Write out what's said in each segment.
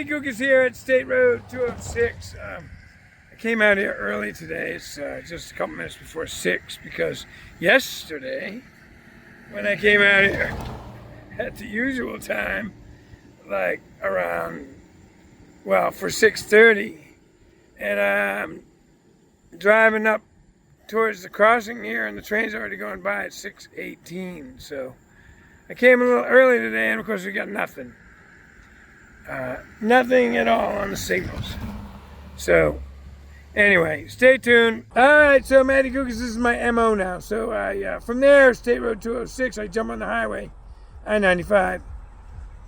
Matty Cook is here at State Road 206. I came out here early today. It's just a couple minutes before 6 because yesterday when I came out here at the usual time, like around, well, for 6:30, and I'm driving up towards the crossing here and the train's already going by at 6:18. So I came a little early today, and of course we got nothing. Nothing at all on the signals. So anyway, stay tuned. Alright, so Matty Cook, this is my MO now. So from there, State Road 206, I jump on the highway, I-95.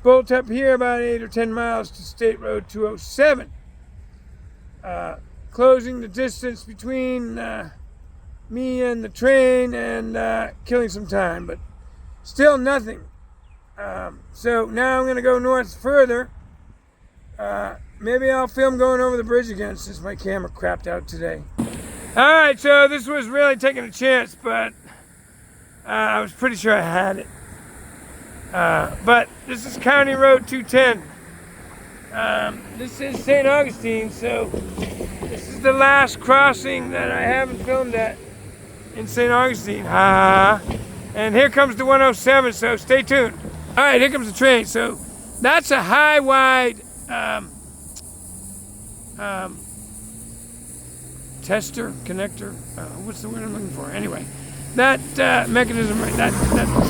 Bolt up here about 8 or 10 miles to State Road 207. Closing the distance between me and the train and killing some time, but still nothing. So now I'm going to go north further. Maybe I'll film going over the bridge again since my camera crapped out today. Alright, so this was really taking a chance, but I was pretty sure I had it. But this is County Road 210. This is St. Augustine, so this is the last crossing that I haven't filmed at in St. Augustine. And here comes the 107, so stay tuned. Alright, here comes the train. So that's a high, wide tester, connector, what's the word I'm looking for? Anyway, that mechanism, right, that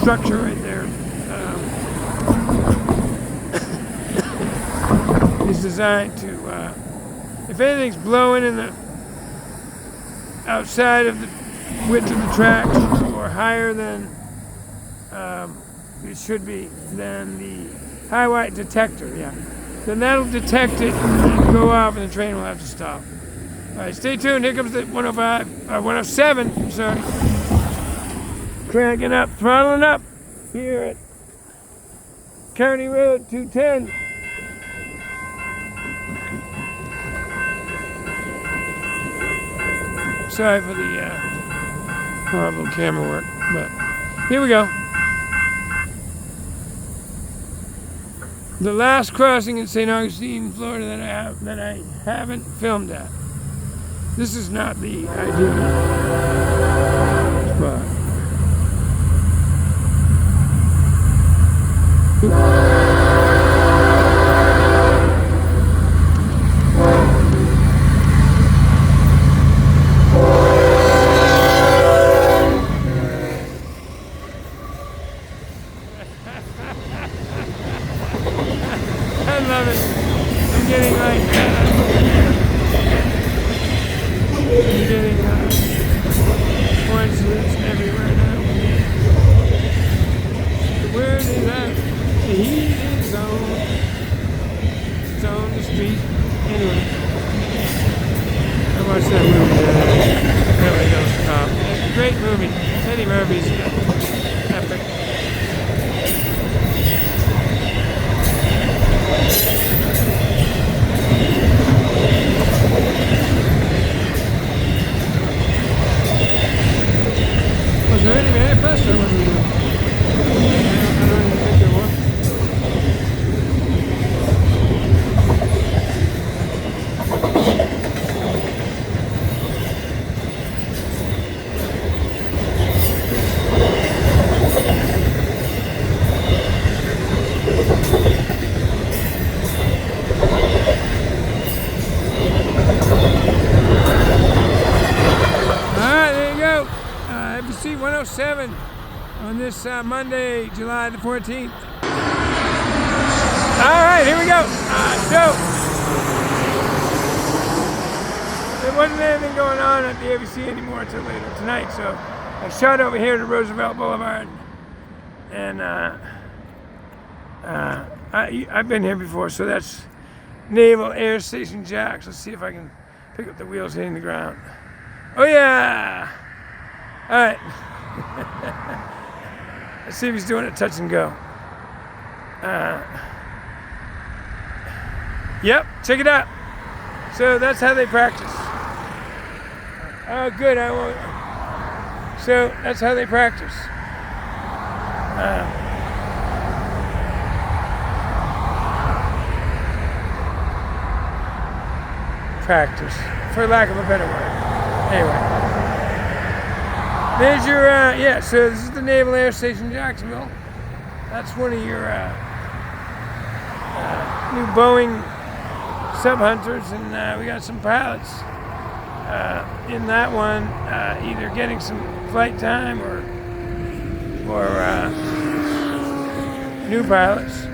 structure right there is designed to, if anything's blowing in the outside of the width of the tracks or higher than it should be, then the high white detector, then that'll detect it and go off, and the train will have to stop. All right, stay tuned. Here comes the 107. I'm sorry. Cranking up, throttling up here at County Road 210. Sorry for the horrible camera work, but here we go. The last crossing in St. Augustine, Florida that I haven't filmed at. This is not the ideal spot. I love it. I'm getting like coincidence everywhere now. The word is out. The heat is on. It's on the street. Anyway, I watched that movie. Really don't stop. It's a great movie. Eddie Murphy's epic. Was there any manifest or was it? I don't even think there was. FEC 107 on this Monday, July the 14th. Alright, here we go. So, there wasn't anything going on at the FEC anymore until later tonight, so I shot over here to Roosevelt Boulevard, and I've been here before, so that's Naval Air Station JAX. Let's see if I can pick up the wheels hitting the ground. Oh yeah! Alright. Let's see if he's doing a touch and go. Yep, check it out. So that's how they practice. Oh, good. I won't. So that's how they practice. practice, for lack of a better word. Anyway, there's your, yeah, so this is the Naval Air Station, Jacksonville. That's one of your new Boeing sub-hunters, and we got some pilots in that one, either getting some flight time or new pilots.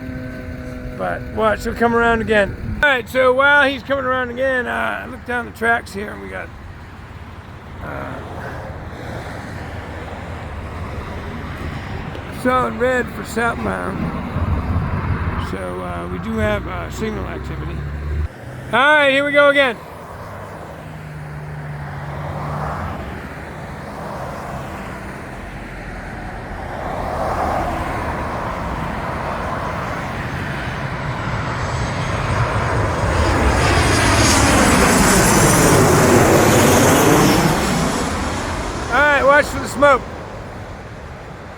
But watch, he'll come around again. All right, so while he's coming around again, I look down the tracks here, and we got solid red for southbound. So we do have signal activity. All right, here we go again. Watch for the smoke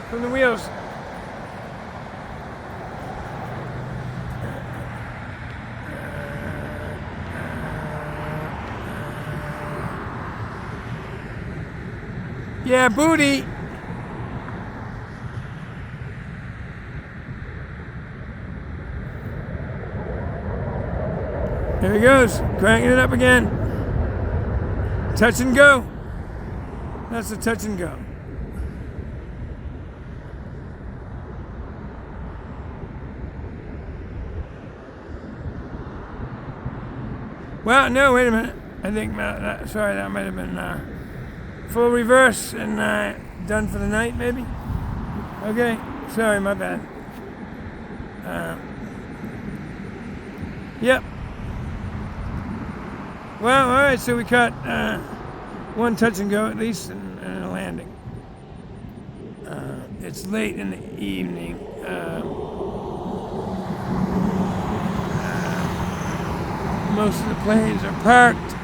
from the wheels. Yeah, booty. There he goes, cranking it up again. Touch and go. That's a touch and go. Well, no, wait a minute. I think, sorry, that might have been full reverse and done for the night, maybe? Okay, sorry, my bad. Yep. Well, all right, so we caught one touch and go at least, and a landing. It's late in the evening. Most of the planes are parked,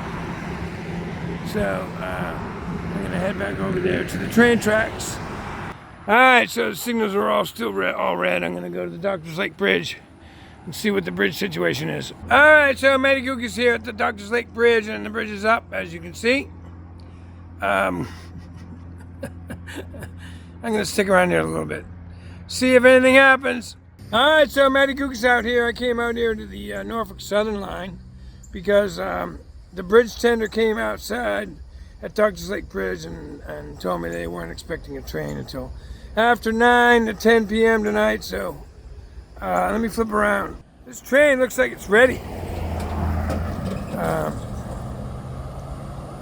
so I'm gonna head back over there to the train tracks. All right, so the signals are all still red, all red. I'm gonna go to the Doctors Lake Bridge and see what the bridge situation is. All right, so Matty Gook is here at the Doctors Lake Bridge, and the bridge is up, as you can see. I'm gonna stick around here a little bit, see if anything happens. All right, so Matty Gook is out here. I came out here to the Norfolk Southern line because the bridge tender came outside at Doctors Lake Bridge and told me they weren't expecting a train until after 9 to 10 p.m. tonight. So let me flip around. This train looks like it's ready.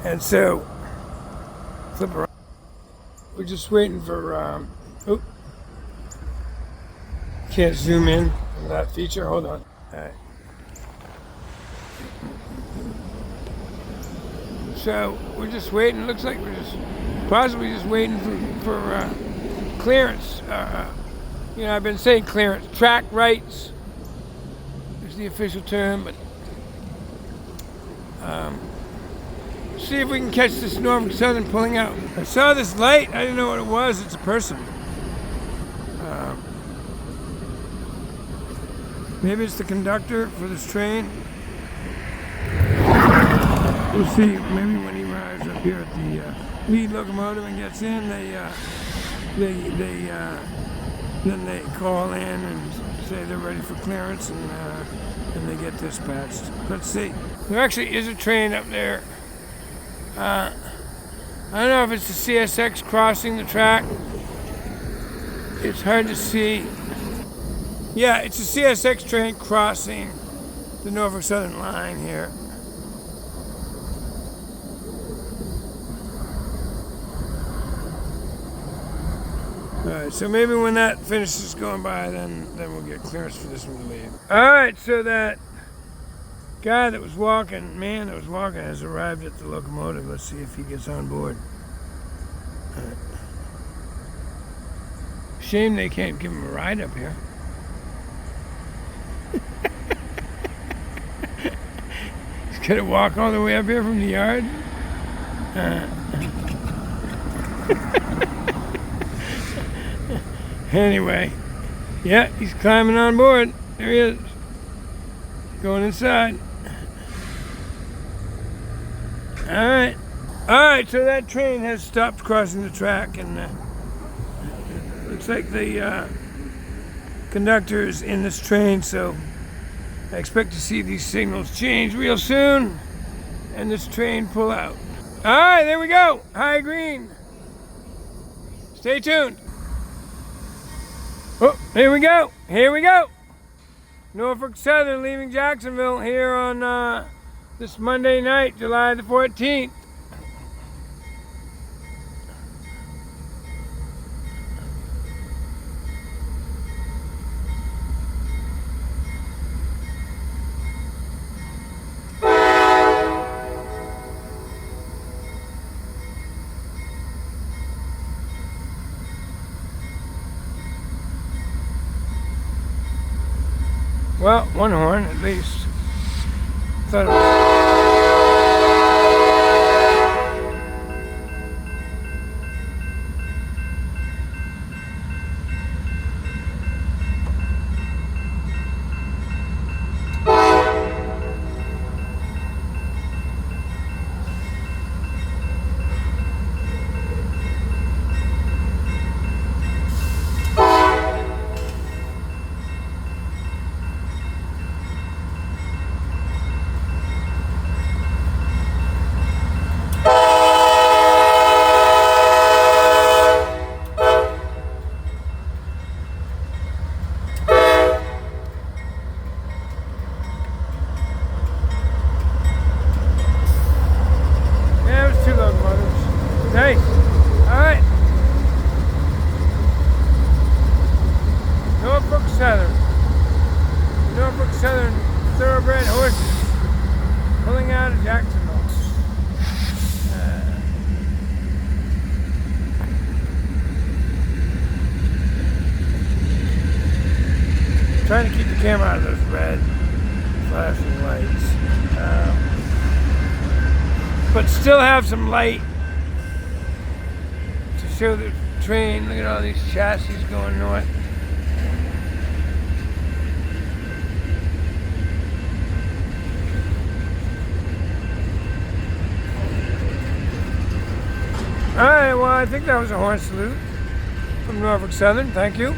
And so flip around. We're just waiting for, oh, can't zoom in on that feature, hold on. All right. So we're just waiting, looks like we're just possibly just waiting for clearance. You know, I've been saying clearance, track rights is the official term, but see if we can catch this Norfolk Southern pulling out. I saw this light, I didn't know what it was, it's a person. Maybe it's the conductor for this train. We'll see, maybe when he arrives up here at the lead locomotive and gets in, then they call in and say they're ready for clearance, and they get dispatched. Let's see. There actually is a train up there. I don't know if it's the CSX crossing the track. It's hard to see. Yeah, it's a CSX train crossing the Norfolk Southern line here. Alright, so maybe when that finishes going by, then we'll get clearance for this one to leave. Alright, so that guy that was walking, has arrived at the locomotive. Let's see if he gets on board. Shame they can't give him a ride up here. He's gonna walk all the way up here from the yard. Anyway, yeah, he's climbing on board. There he is, going inside. Alright. Alright, so that train has stopped crossing the track, and looks like the conductor is in this train, so I expect to see these signals change real soon and this train pull out. Alright, there we go. High green. Stay tuned. Oh, here we go. Here we go. Norfolk Southern leaving Jacksonville here on this Monday night, July the 14th. Well, one horn at least. Thought it Nice. Alright. Norfolk Southern. Norfolk Southern thoroughbred horses pulling out of Jacksonville. Trying to keep the camera out of those red flashing lights. But still have some light to show the train. Look at all these chassis going north. Alright, well, I think that was a horn salute from Norfolk Southern. Thank you.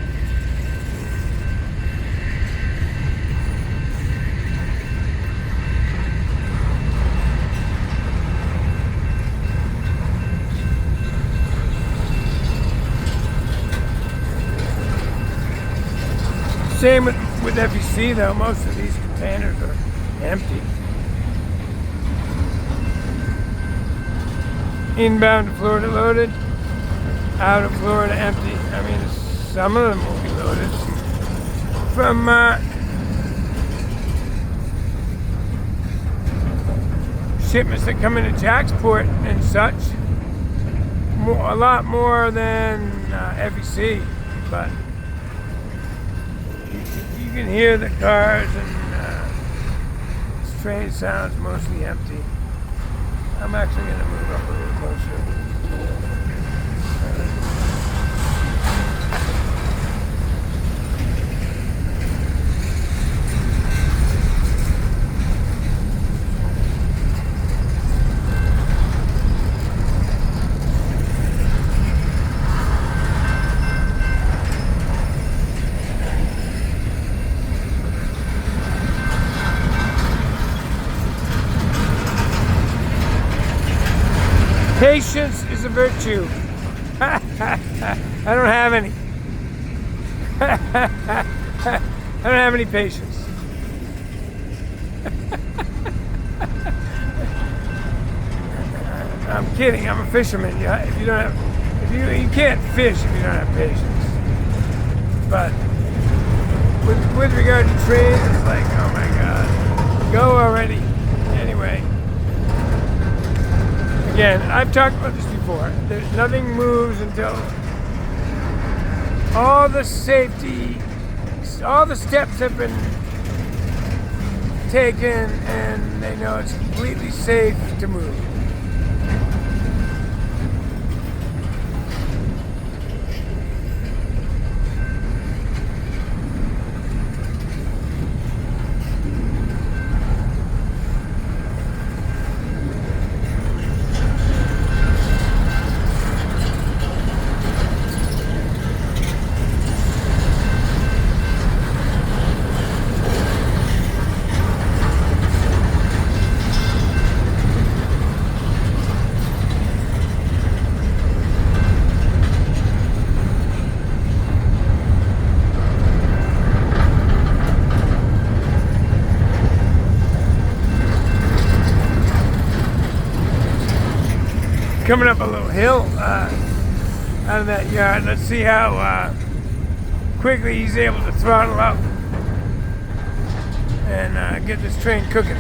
Same with FEC though, most of these containers are empty. Inbound to Florida loaded, out of Florida empty. I mean, some of them will be loaded. From shipments that come into Jacksport and such, a lot more than FEC, but you can hear the cars, and this train sounds mostly empty. I'm actually going to move up a little closer. Patience is a virtue. I don't have any. I don't have any patience. I'm kidding. I'm a fisherman. If you don't have, you can't fish if you don't have patience. But with regard to trains, it's like, oh my God, go already. Anyway. Again, I've talked about this before. There's nothing moves until all the safety, all the steps have been taken and they know it's completely safe to move. coming up a little hill out of that yard. Let's see how quickly he's able to throttle up and get this train cooking.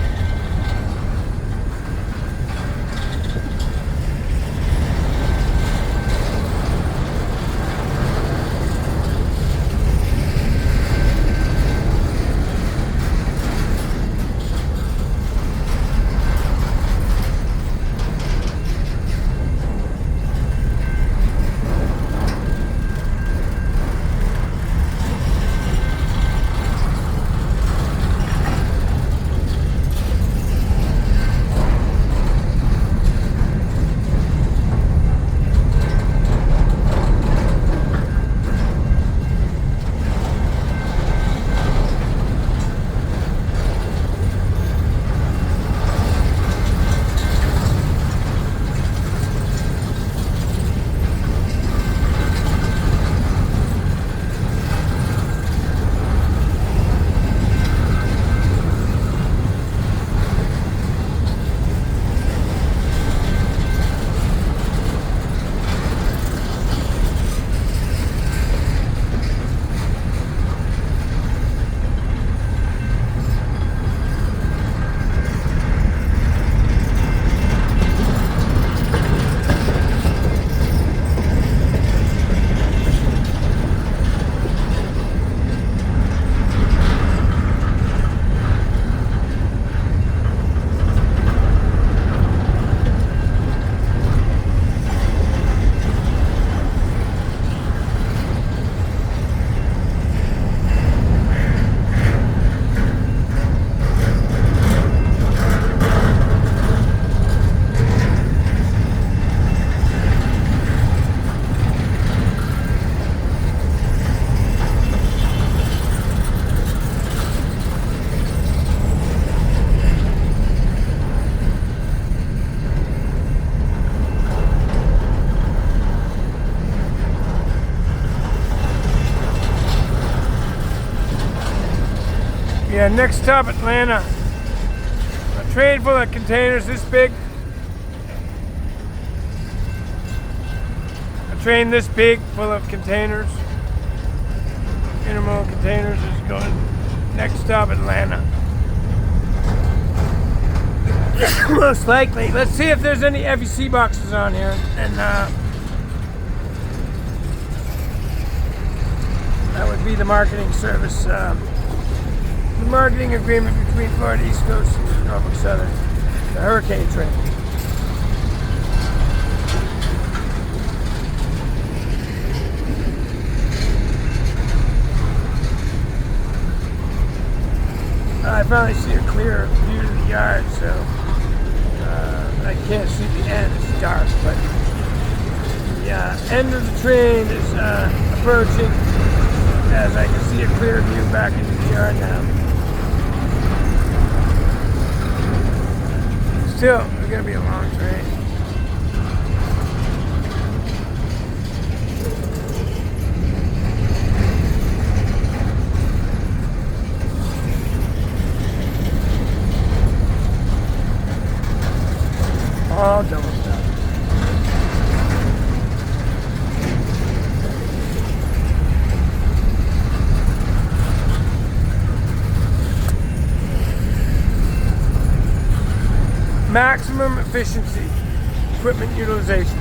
Yeah, next stop, Atlanta. A train full of containers this big. A train this big full of containers. Intermodal containers is going. Next stop, Atlanta. Most likely. Let's see if there's any FEC boxes on here. And that would be the marketing service. The marketing agreement between Florida East Coast and Norfolk Southern, the hurricane train. I finally see a clear view of the yard, so I can't see the end, it's dark, but the end of the train is approaching as I can see a clear view back into the yard now. Still, it's going to be a long train. All double stuff. Maximum efficiency, equipment utilization.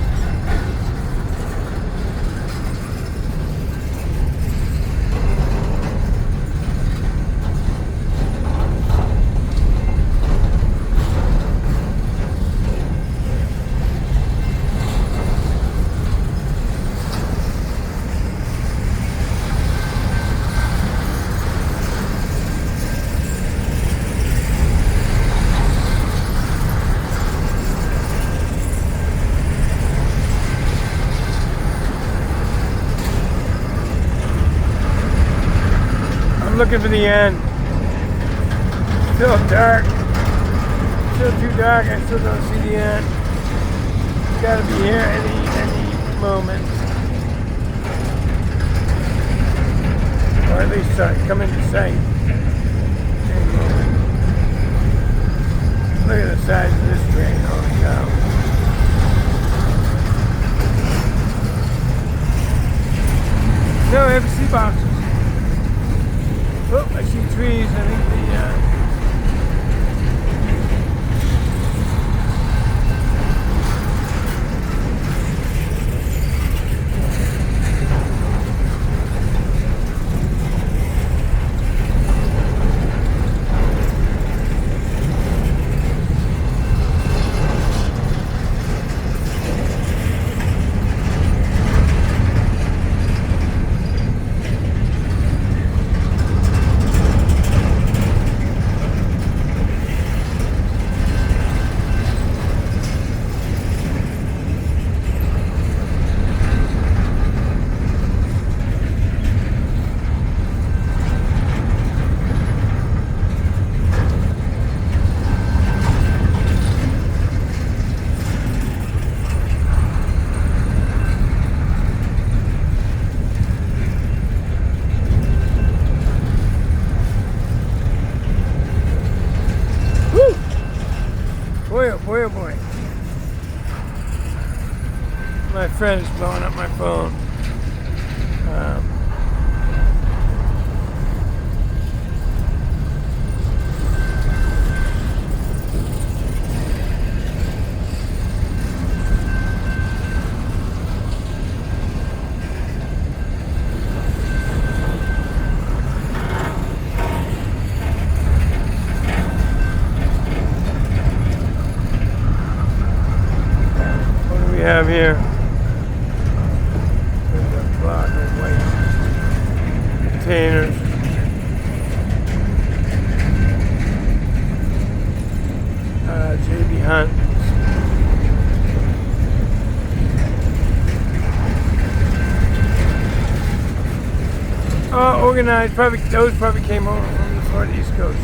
Looking for the end. Still dark. Still too dark. I still don't see the end. It's gotta be here any moment. Or at least come into sight. Any moment. Look at the size of this train. Holy cow. boxes. Oh, I see trees. I think boy, oh boy, oh boy. My friend is blowing up my phone. We have here there's a block of white containers. JB Hunt. Organized. Those probably came over from the Florida East Coast.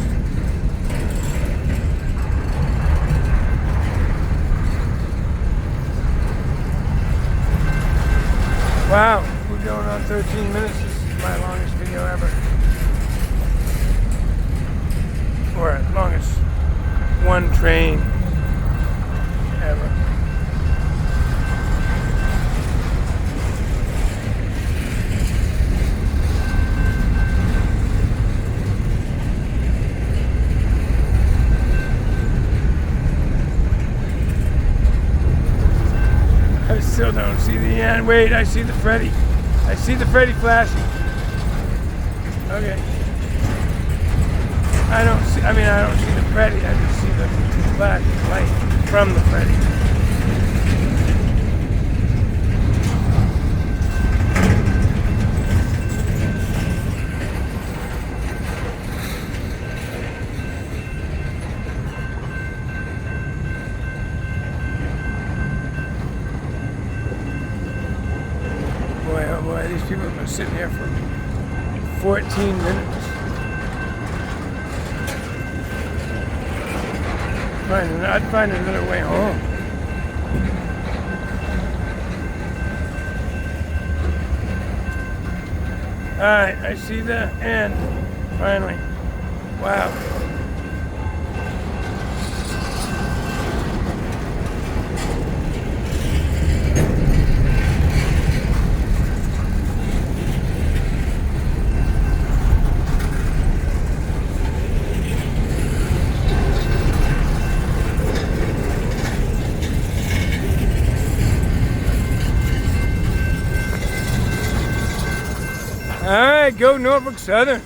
Wow, we're going on 13 minutes. This is my longest video ever. Or longest one train ever. I still don't see the end. Wait, I see the Freddy. I see the Freddy flashing. Okay. I don't see the Freddy. I just see the flash light from the Freddy. Oh boy, these people have been sitting here for 14 minutes. I'd find another way home. Alright, I see the end. Finally. Wow. All right, go Norfolk Southern.